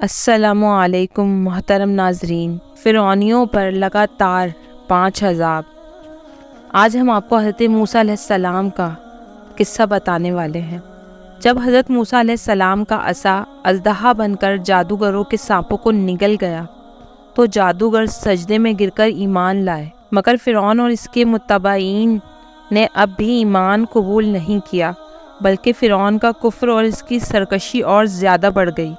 السلام علیکم محترم ناظرین۔ فرعونیوں پر لگاتار 5 عذاب۔ آج ہم آپ کو حضرت موسیٰ علیہ السلام کا قصہ بتانے والے ہیں۔ جب حضرت موسیٰ علیہ السلام کا عصا اژدہا بن کر جادوگروں کے سانپوں کو نگل گیا تو جادوگر سجدے میں گر کر ایمان لائے، مگر فرعون اور اس کے متبعین نے اب بھی ایمان قبول نہیں کیا، بلکہ فرعون کا کفر اور اس کی سرکشی اور زیادہ بڑھ گئی،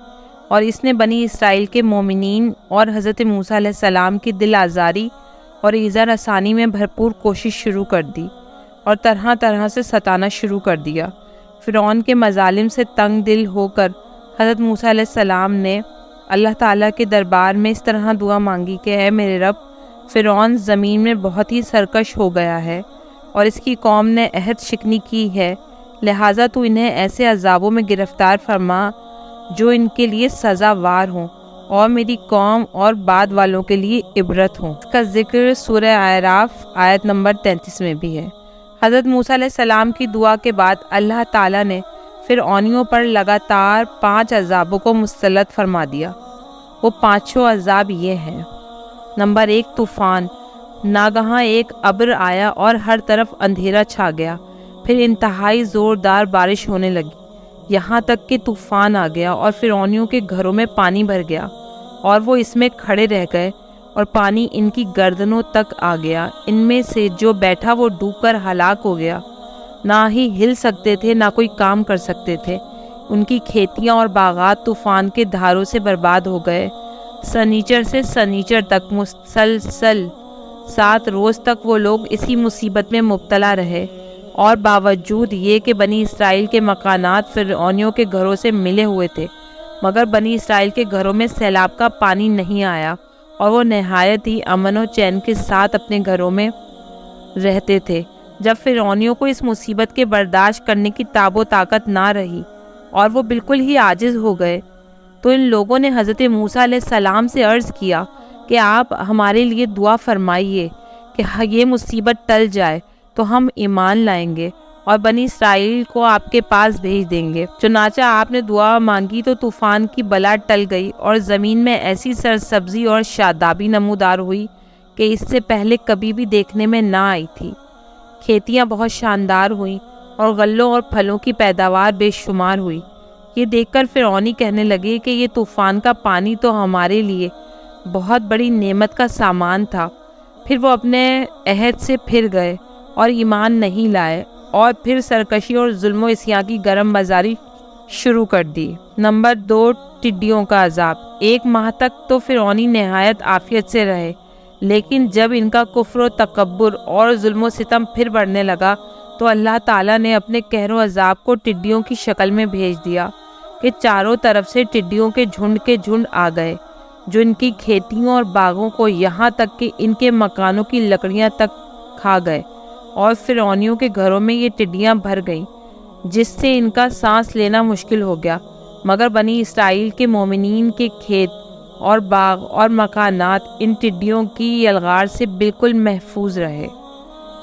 اور اس نے بنی اسرائیل کے مومنین اور حضرت موسیٰ علیہ السلام کی دل آزاری اور ایذا رسانی میں بھرپور کوشش شروع کر دی اور طرح طرح سے ستانا شروع کر دیا۔ فرعون کے مظالم سے تنگ دل ہو کر حضرت موسیٰ علیہ السلام نے اللہ تعالیٰ کے دربار میں اس طرح دعا مانگی کہ اے میرے رب، فرعون زمین میں بہت ہی سرکش ہو گیا ہے اور اس کی قوم نے عہد شکنی کی ہے، لہٰذا تو انہیں ایسے عذابوں میں گرفتار فرما جو ان کے لیے سزاوار ہوں اور میری قوم اور بعد والوں کے لیے عبرت ہوں۔ اس کا ذکر سورہ اعراف آیت نمبر 33 میں بھی ہے۔ حضرت موسیٰ علیہ السلام کی دعا کے بعد اللہ تعالیٰ نے فرعونیوں پر لگاتار 5 عذابوں کو مسلط فرما دیا۔ وہ 5 عذاب یہ ہیں۔ نمبر 1، طوفان۔ ناگہاں ایک ابر آیا اور ہر طرف اندھیرا چھا گیا، پھر انتہائی زوردار بارش ہونے لگی، یہاں تک کہ طوفان آ گیا اور فرعونیوں کے گھروں میں پانی بھر گیا اور وہ اس میں کھڑے رہ گئے اور پانی ان کی گردنوں تک آ گیا۔ ان میں سے جو بیٹھا وہ ڈوب کر ہلاک ہو گیا، نہ ہی ہل سکتے تھے نہ کوئی کام کر سکتے تھے۔ ان کی کھیتیاں اور باغات طوفان کے دھاروں سے برباد ہو گئے۔ سنیچر سے سنیچر تک مسلسل 7 روز تک وہ لوگ اسی مصیبت میں مبتلا رہے، اور باوجود یہ کہ بنی اسرائیل کے مکانات فرعونیوں کے گھروں سے ملے ہوئے تھے، مگر بنی اسرائیل کے گھروں میں سیلاب کا پانی نہیں آیا اور وہ نہایت ہی امن و چین کے ساتھ اپنے گھروں میں رہتے تھے۔ جب فرعونیوں کو اس مصیبت کے برداشت کرنے کی تاب و طاقت نہ رہی اور وہ بالکل ہی عاجز ہو گئے، تو ان لوگوں نے حضرت موسیٰ علیہ السلام سے عرض کیا کہ آپ ہمارے لیے دعا فرمائیے کہ یہ مصیبت ٹل جائے تو ہم ایمان لائیں گے اور بنی اسرائیل کو آپ کے پاس بھیج دیں گے۔ چنانچہ آپ نے دعا مانگی تو طوفان کی بلا ٹل گئی اور زمین میں ایسی سرسبزی اور شادابی نمودار ہوئی کہ اس سے پہلے کبھی بھی دیکھنے میں نہ آئی تھی۔ کھیتیاں بہت شاندار ہوئیں اور غلوں اور پھلوں کی پیداوار بے شمار ہوئی۔ یہ دیکھ کر فرعونی کہنے لگے کہ یہ طوفان کا پانی تو ہمارے لیے بہت بڑی نعمت کا سامان تھا۔ پھر وہ اپنے عہد سے پھر گئے اور ایمان نہیں لائے، اور پھر سرکشی اور ظلم و عصیاں کی گرم بازاری شروع کر دی۔ نمبر 2، ٹڈیوں کا عذاب۔ 1 ماہ تک تو فرعونی نہایت عافیت سے رہے، لیکن جب ان کا کفر و تکبر اور ظلم و ستم پھر بڑھنے لگا تو اللہ تعالیٰ نے اپنے قہر و عذاب کو ٹڈیوں کی شکل میں بھیج دیا کہ چاروں طرف سے ٹڈیوں کے جھنڈ آ گئے، جو ان کی کھیتیوں اور باغوں کو یہاں تک کہ ان کے مکانوں کی لکڑیاں تک کھا گئے، اور فرعونیوں کے گھروں میں یہ ٹڈیاں بھر گئیں جس سے ان کا سانس لینا مشکل ہو گیا، مگر بنی اسرائیل کے مومنین کے کھیت اور باغ اور مکانات ان ٹڈیوں کی یلغار سے بالکل محفوظ رہے۔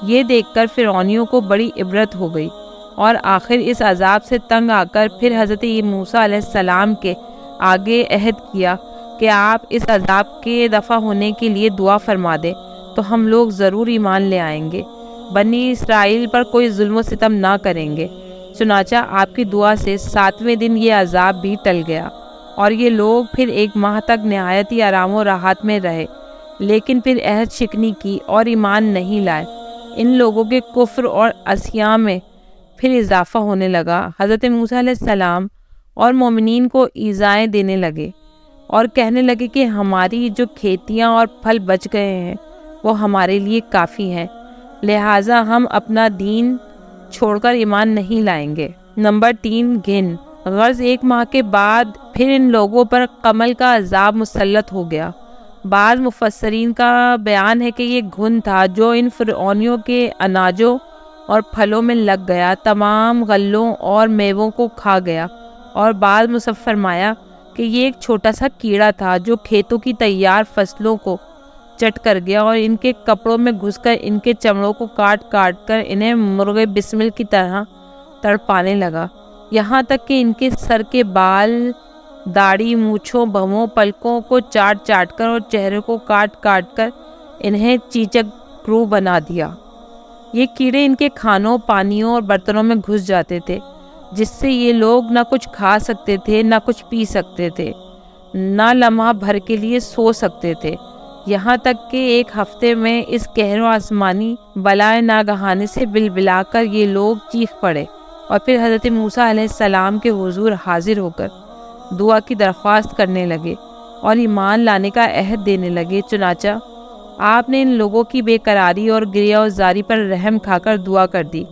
یہ دیکھ کر فرعونیوں کو بڑی عبرت ہو گئی، اور آخر اس عذاب سے تنگ آ کر پھر حضرت موسیٰ علیہ السلام کے آگے عہد کیا کہ آپ اس عذاب کے دفع ہونے کے لیے دعا فرما دیں تو ہم لوگ ضرور ایمان لے آئیں گے، بنی اسرائیل پر کوئی ظلم و ستم نہ کریں گے۔ چنانچہ آپ کی دعا سے 7ویں دن یہ عذاب بھی ٹل گیا، اور یہ لوگ پھر 1 ماہ تک نہایت ہی آرام و راحت میں رہے، لیکن پھر عہد شکنی کی اور ایمان نہیں لائے۔ ان لوگوں کے کفر اور عصیاں میں پھر اضافہ ہونے لگا۔ حضرت موسیٰ علیہ السلام اور مومنین کو ایذائیں دینے لگے اور کہنے لگے کہ ہماری جو کھیتیاں اور پھل بچ گئے ہیں وہ ہمارے لیے کافی ہیں، لہٰذا ہم اپنا دین چھوڑ کر ایمان نہیں لائیں گے۔ نمبر 3، گھن۔ غرض 1 ماہ کے بعد پھر ان لوگوں پر قمل کا عذاب مسلط ہو گیا۔ بعض مفسرین کا بیان ہے کہ یہ گھن تھا جو ان فرعونیوں کے اناجوں اور پھلوں میں لگ گیا، تمام غلوں اور میووں کو کھا گیا، اور بعض مصنف فرمایا کہ یہ ایک چھوٹا سا کیڑا تھا جو کھیتوں کی تیار فصلوں کو چٹ کر گیا اور ان کے کپڑوں میں گھس کر ان کے چمڑوں کو کاٹ کر انہیں مرغے بسمل کی طرح تڑپانے لگا، یہاں تک کہ ان کے سر کے بال داڑھی، مونچھوں، بھووں، پلکوں کو چاٹ چاٹ کر اور چہرے کو کاٹ کاٹ کر انہیں چیچک رو بنا دیا۔ یہ کیڑے ان کے کھانوں، پانیوں اور برتنوں میں گھس جاتے تھے، جس سے یہ لوگ نہ کچھ کھا سکتے تھے، نہ کچھ پی سکتے تھے، نہ لمحہ بھر کے لیے سو سکتے تھے، یہاں تک کہ ایک ہفتے میں اس قہر و آسمانی بلائے ناگہانی سے بلبلا کر یہ لوگ چیخ پڑے اور پھر حضرت موسیٰ علیہ السلام کے حضور حاضر ہو کر دعا کی درخواست کرنے لگے اور ایمان لانے کا عہد دینے لگے۔ چنانچہ آپ نے ان لوگوں کی بے قراری اور گریہ و زاری پر رحم کھا کر دعا کر دی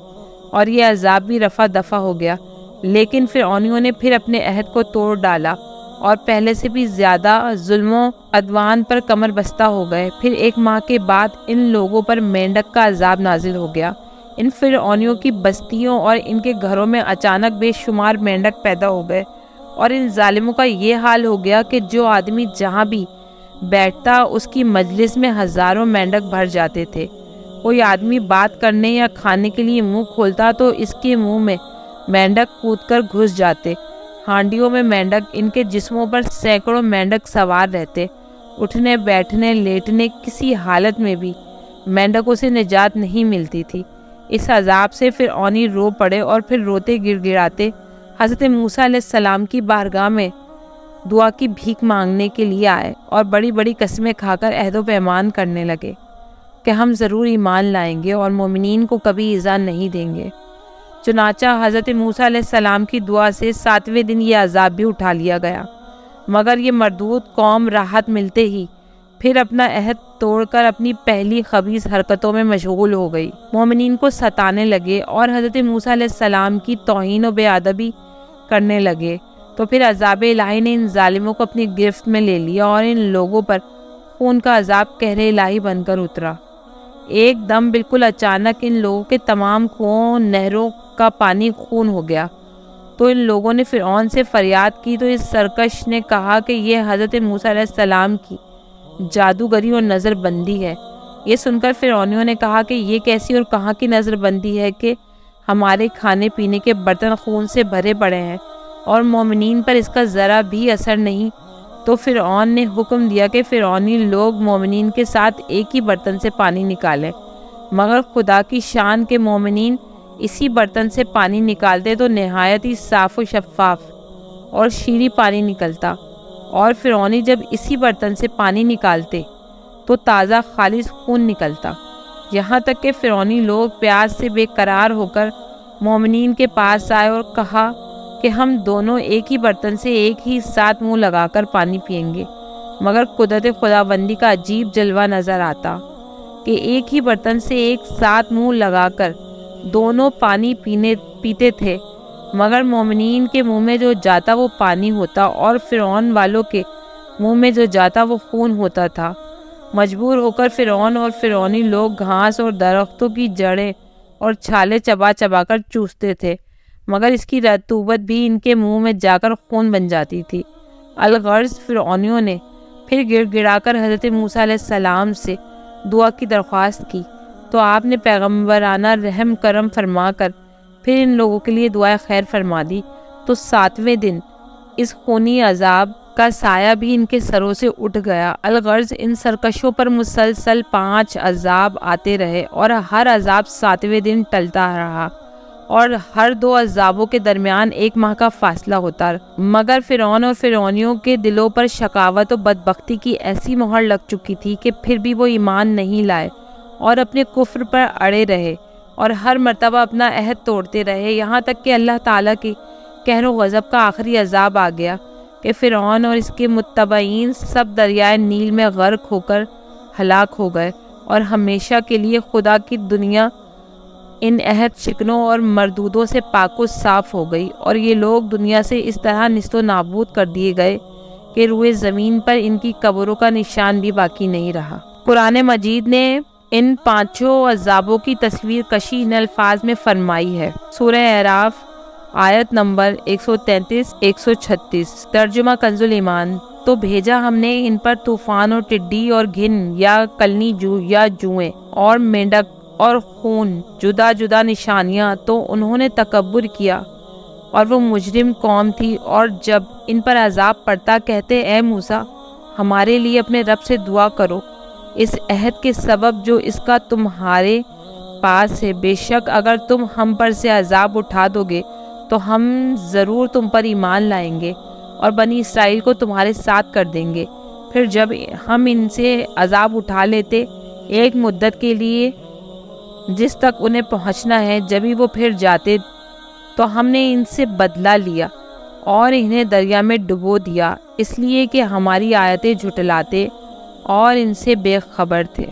اور یہ عذاب بھی رفع دفع ہو گیا۔ لیکن فرعونیوں نے پھر اپنے عہد کو توڑ ڈالا اور پہلے سے بھی زیادہ ظلم و عدوان پر کمر بستہ ہو گئے۔ پھر 1 ماہ کے بعد ان لوگوں پر مینڈک کا عذاب نازل ہو گیا۔ ان فرعونیوں کی بستیوں اور ان کے گھروں میں اچانک بے شمار مینڈک پیدا ہو گئے اور ان ظالموں کا یہ حال ہو گیا کہ جو آدمی جہاں بھی بیٹھتا اس کی مجلس میں ہزاروں مینڈک بھر جاتے تھے۔ کوئی آدمی بات کرنے یا کھانے کے لیے منہ کھولتا تو اس کے منہ میں مینڈک کود کر گھس جاتے۔ ہانڈیوں میں مینڈک، ان کے جسموں پر سینکڑوں مینڈک سوار رہتے۔ اٹھنے، بیٹھنے، لیٹنے، کسی حالت میں بھی مینڈکوں سے نجات نہیں ملتی تھی۔ اس عذاب سے فرعونی رو پڑے اور پھر روتے گڑ گڑاتے حضرت موسیٰ علیہ السلام کی بارگاہ میں دعا کی بھیک مانگنے کے لیے آئے اور بڑی بڑی قسمیں کھا کر عہد و پیمان کرنے لگے کہ ہم ضرور ایمان لائیں گے اور مومنین کو کبھی ایذا نہیں دیں گے۔ چنانچہ حضرت موسیٰ علیہ السلام کی دعا سے 7ویں دن یہ عذاب بھی اٹھا لیا گیا، مگر یہ مردود قوم راحت ملتے ہی پھر اپنا عہد توڑ کر اپنی پہلی خبیث حرکتوں میں مشغول ہو گئی۔ مومنین کو ستانے لگے اور حضرت موسیٰ علیہ السلام کی توہین و بے ادبی کرنے لگے، تو پھر عذاب الہی نے ان ظالموں کو اپنی گرفت میں لے لیا اور ان لوگوں پر خون کا عذاب قہر الہی بن کر اترا۔ ایک دم بالکل اچانک ان لوگوں کے تمام کنوؤں، نہروں کا پانی خون ہو گیا۔ تو ان لوگوں نے فرعون سے فریاد کی تو اس سرکش نے کہا کہ یہ حضرت موسیٰ علیہ السلام کی جادوگری اور نظر بندی ہے۔ یہ سن کر فرعونیوں نے کہا کہ یہ کیسی اور کہاں کی نظر بندی ہے کہ ہمارے کھانے پینے کے برتن خون سے بھرے پڑے ہیں اور مومنین پر اس کا ذرا بھی اثر نہیں۔ تو فرعون نے حکم دیا کہ فرعونی لوگ مومنین کے ساتھ ایک ہی برتن سے پانی نکالیں، مگر خدا کی شان کے مومنین اسی برتن سے پانی نکالتے تو نہایت ہی صاف و شفاف اور شیریں پانی نکلتا، اور فرعونی جب اسی برتن سے پانی نکالتے تو تازہ خالص خون نکلتا۔ یہاں تک کہ فرعونی لوگ پیاس سے بے قرار ہو کر مومنین کے پاس آئے اور کہا کہ ہم دونوں ایک ہی برتن سے ایک ہی ساتھ منہ لگا کر پانی پئیں گے، مگر قدرت خداوندی کا عجیب جلوہ نظر آتا کہ ایک ہی برتن سے ایک ساتھ منہ لگا کر دونوں پانی پیتے تھے، مگر مومنین کے منہ میں جو جاتا وہ پانی ہوتا اور فرعون والوں کے منہ میں جو جاتا وہ خون ہوتا تھا۔ مجبور ہو کر فرعون اور فرعونی لوگ گھاس اور درختوں کی جڑیں اور چھالے چبا چبا کر چوستے تھے، مگر اس کی رطوبت بھی ان کے منہ میں جا کر خون بن جاتی تھی۔ الغرض فرعونیوں نے پھر گڑ گڑا کر حضرت موسیٰ علیہ السلام سے دعا کی درخواست کی، تو آپ نے پیغمبرانہ رحم کرم فرما کر پھر ان لوگوں کے لیے دعائے خیر فرما دی۔ تو 7ویں دن اس خونی عذاب کا سایہ بھی ان کے سروں سے اٹھ گیا۔ الغرض ان سرکشوں پر مسلسل 5 عذاب آتے رہے اور ہر عذاب 7ویں دن ٹلتا رہا اور ہر 2 عذابوں کے درمیان 1 ماہ کا فاصلہ ہوتا، مگر فرعون اور فرعونیوں کے دلوں پر شقاوت و بدبختی کی ایسی مہر لگ چکی تھی کہ پھر بھی وہ ایمان نہیں لائے اور اپنے کفر پر اڑے رہے اور ہر مرتبہ اپنا عہد توڑتے رہے، یہاں تک کہ اللہ تعالیٰ کے قہر و غضب کا آخری عذاب آ گیا کہ فرعون اور اس کے متبعین سب دریائے نیل میں غرق ہو کر ہلاک ہو گئے اور ہمیشہ کے لیے خدا کی دنیا ان عہد شکنوں اور مردودوں سے پاک و صاف ہو گئی، اور یہ لوگ دنیا سے اس طرح نیست و نابود کر دیے گئے کہ روئے زمین پر ان کی قبروں کا نشان بھی باقی نہیں رہا۔ قرآن مجید نے ان 5 عذابوں کی تصویر کشی ان الفاظ میں فرمائی ہے۔ سورہ اعراف آیت نمبر 133-136، ترجمہ کنز الایمان۔ تو بھیجا ہم نے ان پر طوفان اور ٹڈی اور گھن یا کلنی جو یا جوئیں اور مینڈک اور خون، جدا جدا نشانیاں، تو انہوں نے تکبر کیا اور وہ مجرم قوم تھی، اور جب ان پر عذاب پڑتا کہتے اے موسیٰ ہمارے لیے اپنے رب سے دعا کرو اس عہد کے سبب جو اس کا تمہارے پاس ہے، بے شک اگر تم ہم پر سے عذاب اٹھا دو گے تو ہم ضرور تم پر ایمان لائیں گے اور بنی اسرائیل کو تمہارے ساتھ کر دیں گے۔ پھر جب ہم ان سے عذاب اٹھا لیتے ایک مدت کے لیے جس تک انہیں پہنچنا ہے، جبھی وہ پھر جاتے تو ہم نے ان سے بدلہ لیا اور انہیں دریا میں ڈبو دیا، اس لیے کہ ہماری آیتیں جھٹلاتے اور ان سے بے خبر تھے۔